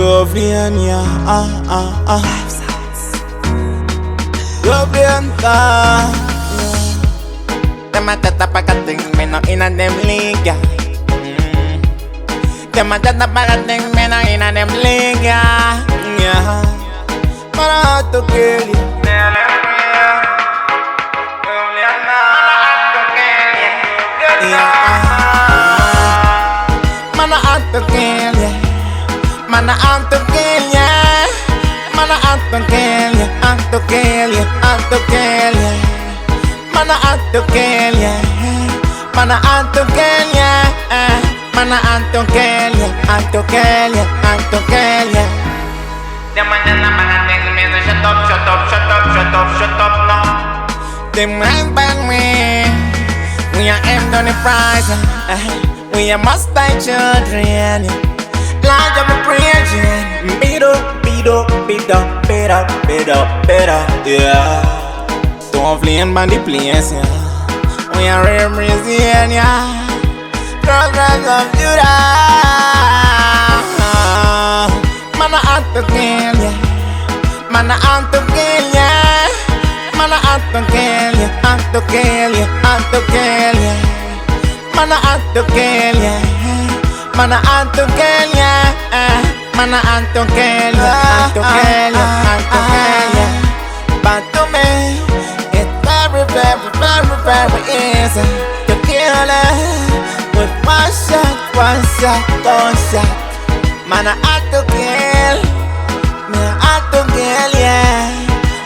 Govliania, Govlianta. Them a chat about a thing, me not inna them league, yeah. Them a chat about a thing, me not inna them league, yeah. Man, I have to kill you. Man, I have to kill you. Man, I have to kill you. Man, I have to kill you. Have to kill you. Have to kill you. Man, I have to kill you. Man, I have to kill you. Man, I have to kill you. Have to kill you. Have to kill you. Them man tell me to shut up, shut up, shut up, shut up, shut up now. Them man bang me. We are aimed on the prize. We are must die children. Large of a prison. Beat up, beat up, beat up, beat up, beat up, beat up. Yeah. Don't fleeing by the place. Yeah. We are representing. Yeah. Cross of Judah. Man, I have to kill ya. Man, I have to kill ya. Man, I have to kill ya. Have to kill ya. Have to kill ya. Man, I have to kill ya. Man, I have to kill ya. Man, I have to kill ya. Have to kill ya. Have to kill ya. But to me, it's very, very, very, very easy to kill her with one shot, one shot, one shot. Man, I have to kill. Me, I have to kill, yeah.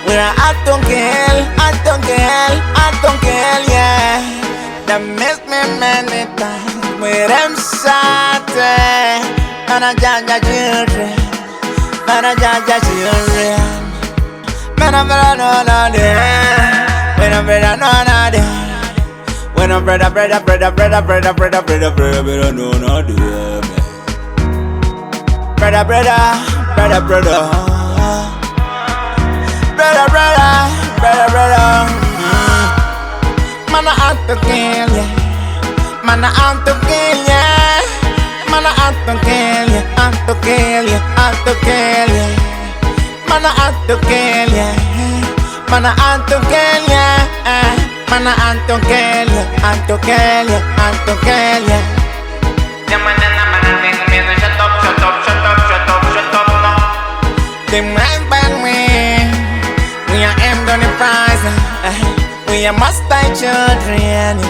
We are have to kill, have to kill, have to kill, yeah. They miss me many times with them shots, man, I judge your children. Man, I judge your children. Man, I better know none of them. When I better know none of them. When I better know none of them. Brother, brother, brother, brother, brother, brother, brother, brother. Man, I have to kill ya. Man, I have to kill ya. Man, I have to kill ya. Have to kill ya. Have to kill ya. Man, I have to kill ya. Man, I have to kill ya. Man, I have to kill ya. Have to kill ya. Have to kill ya. Them man tell me to shut up, shut up, shut up, shut up, shut up now. Them man bang me. We are aimed on the prize. We are must die children.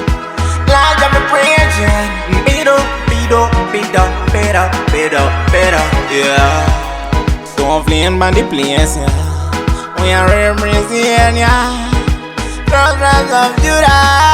Large of a prison. Beat up, beat up, beat up, beat up, beat up, beat up. Yeah. Don't fleeing by the place. Yeah. We are representing. Yeah. Cross of Judah.